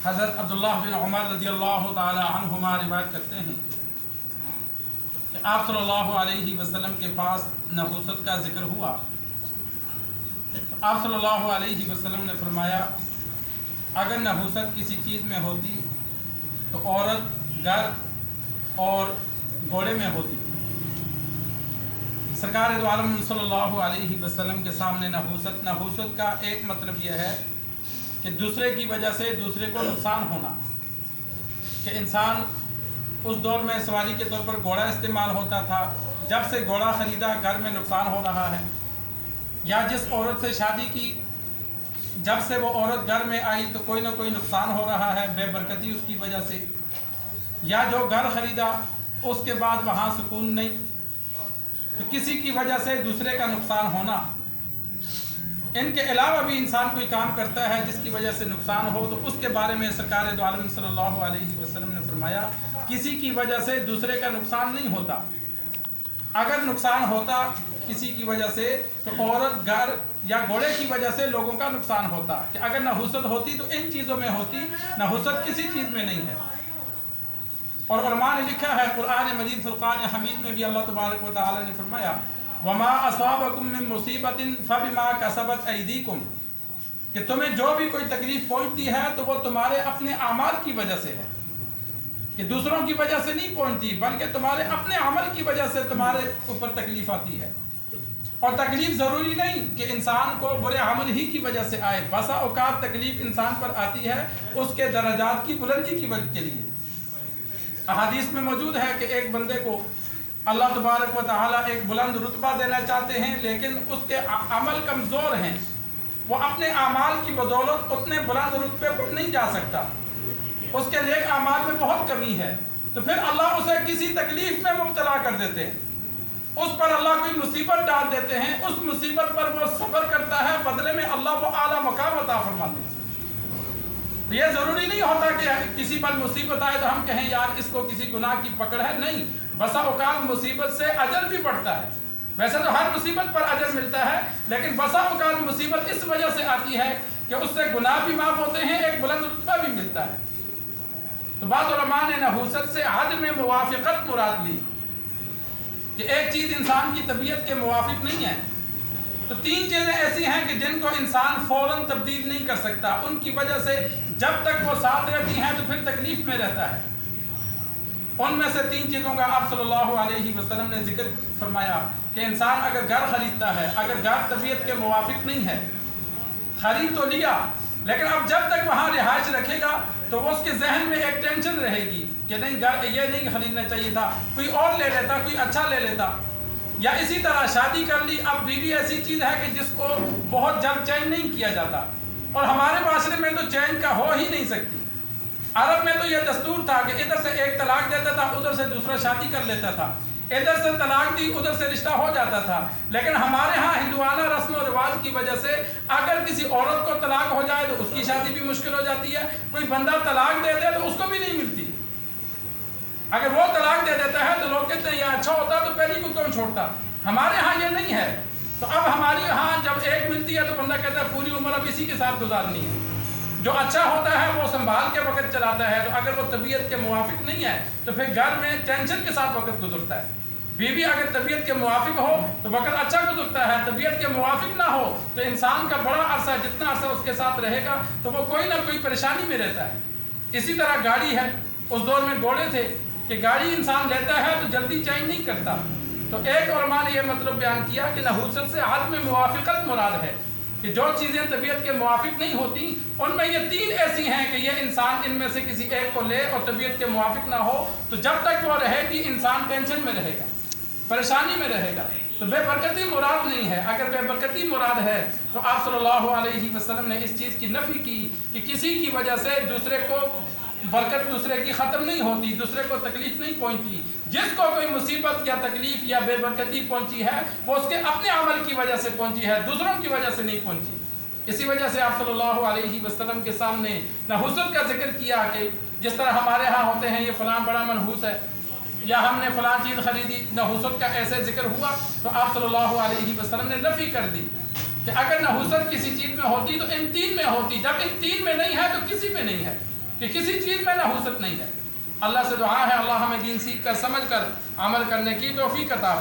حضرت عبداللہ بن عمر رضی اللہ تعالی عنہما روایت کرتے ہیں کہ آپ صلی اللہ علیہ وسلم کے پاس نحوست کا ذکر ہوا تو آپ صلی اللہ علیہ وسلم نے فرمایا اگر نحوست کسی چیز میں ہوتی تو عورت گھر اور گھوڑے میں ہوتی۔ سرکار دو عالم صلی اللہ علیہ وسلم کے سامنے نحوست کا ایک مطلب یہ ہے کہ دوسرے کی وجہ سے دوسرے کو نقصان ہونا، کہ انسان اس دور میں سواری کے طور پر گھوڑا استعمال ہوتا تھا، جب سے گھوڑا خریدا گھر میں نقصان ہو رہا ہے، یا جس عورت سے شادی کی جب سے وہ عورت گھر میں آئی تو کوئی نہ کوئی نقصان ہو رہا ہے بے برکتی اس کی وجہ سے، یا جو گھر خریدا اس کے بعد وہاں سکون نہیں، تو کسی کی وجہ سے دوسرے کا نقصان ہونا۔ ان کے علاوہ بھی انسان کوئی کام کرتا ہے جس کی وجہ سے نقصان ہو تو اس کے بارے میں سرکار دو عالم صلی اللہ علیہ وسلم نے فرمایا کسی کی وجہ سے دوسرے کا نقصان نہیں ہوتا۔ اگر نقصان ہوتا کسی کی وجہ سے تو عورت گھر یا گھوڑے کی وجہ سے لوگوں کا نقصان ہوتا، کہ اگر نحوست ہوتی تو ان چیزوں میں ہوتی، نحوست کسی چیز میں نہیں ہے۔ اور علماء نے لکھا ہے قرآن مجید فرقان حمید میں بھی اللہ تبارک و تعالی نے فرمایا وَمَا أَصَابَكُم مِّن مُّصِيبَةٍ فَبِمَا كَسَبَتْ أَيْدِيكُمْ، کہ تمہیں جو بھی کوئی تکلیف پہنچتی ہے تو وہ تمہارے اپنے اعمال کی وجہ سے ہے، کہ دوسروں کی وجہ سے نہیں پہنچتی بلکہ تمہارے اپنے عمل کی وجہ سے تمہارے اوپر تکلیف آتی ہے۔ اور تکلیف ضروری نہیں کہ انسان کو برے عمل ہی کی وجہ سے آئے، بسا اوقات تکلیف انسان پر آتی ہے اس کے درجات کی بلندی کی وجہ کے لیے۔ احادیث میں موجود ہے کہ ایک بندے کو اللہ تبارک و تعالیٰ ایک بلند رتبہ دینا چاہتے ہیں لیکن اس کے عمل کمزور ہیں، وہ اپنے اعمال کی بدولت اتنے بلند رتبے پر نہیں جا سکتا، اس کے نیک اعمال میں بہت کمی ہے، تو پھر اللہ اسے کسی تکلیف میں مبتلا کر دیتے ہیں، اس پر اللہ کوئی مصیبت ڈال دیتے ہیں، اس مصیبت پر وہ صبر کرتا ہے، بدلے میں اللہ وہ اعلیٰ مقام عطا فرماتے ہیں۔ تو یہ ضروری نہیں ہوتا کہ کسی پر مصیبت آئے تو ہم کہیں یار اس کو کسی گناہ کی پکڑ ہے، نہیں، بسا اوقات مصیبت سے اجر بھی بڑھتا ہے۔ ویسے تو ہر مصیبت پر اجر ملتا ہے لیکن بسا اوقات مصیبت اس وجہ سے آتی ہے کہ اس سے گناہ بھی معاف ہوتے ہیں، ایک بلند رتبہ بھی ملتا ہے۔ تو بعض علماء نے نحوست سے عدم موافقت مراد لی کہ ایک چیز انسان کی طبیعت کے موافق نہیں ہے، تو تین چیزیں ایسی ہیں کہ جن کو انسان فوراً تبدیل نہیں کر سکتا، ان کی وجہ سے جب تک وہ ساتھ رہتی ہیں تو پھر تکلیف میں رہتا ہے۔ ان میں سے تین چیزوں کا آپ صلی اللہ علیہ وسلم نے ذکر فرمایا کہ انسان اگر گھر خریدتا ہے، اگر گھر طبیعت کے موافق نہیں ہے، خرید تو لیا لیکن اب جب تک وہاں رہائش رکھے گا تو وہ اس کے ذہن میں ایک ٹینشن رہے گی کہ نہیں گھر یہ نہیں خریدنا چاہیے تھا، کوئی اور لے لیتا، کوئی اچھا لے لیتا۔ یا اسی طرح شادی کر لی، اب بیوی ایسی چیز ہے کہ جس کو بہت جلد چینج نہیں کیا جاتا، اور ہمارے معاشرے میں تو چینج کا ہو ہی نہیں سکتی۔ عرب میں تو یہ دستور تھا کہ ادھر سے ایک طلاق دیتا تھا ادھر سے دوسرا شادی کر لیتا تھا، ادھر سے طلاق دی ادھر سے رشتہ ہو جاتا تھا، لیکن ہمارے ہاں ہندوانہ رسم و رواج کی وجہ سے اگر کسی عورت کو طلاق ہو جائے تو اس کی شادی بھی مشکل ہو جاتی ہے، کوئی بندہ طلاق دے دے تو اس کو بھی نہیں ملتی۔ اگر وہ طلاق دے دیتا ہے تو لوگ کہتے ہیں یہ اچھا ہوتا تو پہلی کو کیوں چھوڑتا، ہمارے ہاں یہ نہیں ہے۔ تو اب ہمارے ہاں جب ایک ملتی ہے تو بندہ کہتا ہے پوری عمر اب اسی کے ساتھ گزارنی ہے، جو اچھا ہوتا ہے وہ سنبھال کے وقت چلاتا ہے، تو اگر وہ طبیعت کے موافق نہیں ہے تو پھر گھر میں ٹینشن کے ساتھ وقت گزرتا ہے۔ بیوی اگر طبیعت کے موافق ہو تو وقت اچھا گزرتا ہے، طبیعت کے موافق نہ ہو تو انسان کا بڑا عرصہ جتنا عرصہ اس کے ساتھ رہے گا تو وہ کوئی نہ کوئی پریشانی میں رہتا ہے۔ اسی طرح گاڑی ہے، اس دور میں گھوڑے تھے کہ گاڑی انسان لیتا ہے تو جلدی چینج نہیں کرتا، تو ایک علماء نے یہ مطلب بیان کیا کہ نحوست سے عدم موافقت مراد ہے کہ جو چیزیں طبیعت کے موافق نہیں ہوتی ان میں یہ تین ایسی ہیں کہ یہ انسان ان میں سے کسی ایک کو لے اور طبیعت کے موافق نہ ہو تو جب تک وہ رہے گی انسان ٹینشن میں رہے گا، پریشانی میں رہے گا۔ تو بے برکتی مراد نہیں ہے، اگر بے برکتی مراد ہے تو آپ صلی اللہ علیہ وسلم نے اس چیز کی نفی کی کہ کسی کی وجہ سے دوسرے کو برکت دوسرے کی ختم نہیں ہوتی، دوسرے کو تکلیف نہیں پہنچتی۔ جس کو کوئی مصیبت یا تکلیف یا بے برکتی پہنچی ہے وہ اس کے اپنے عمل کی وجہ سے پہنچی ہے، دوسروں کی وجہ سے نہیں پہنچی۔ اسی وجہ سے آپ صلی اللہ علیہ وسلم کے سامنے نحوست کا ذکر کیا کہ جس طرح ہمارے ہاں ہوتے ہیں یہ فلاں بڑا منحوس ہے یا ہم نے فلاں چیز خریدی، نحوست کا ایسے ذکر ہوا تو آپ صلی اللہ علیہ وسلم نے نفی کر دی کہ اگر نحوست کسی چیز میں ہوتی تو ان تین میں ہوتی، جب ان تین میں نہیں ہے تو کسی میں نہیں ہے۔ کہ کسی چیز میں نحوست نہیں ہے۔ اللہ سے دعا ہے اللہ ہمیں دین سیکھ کر سمجھ کر عمل کرنے کی توفیق عطا فرمائے۔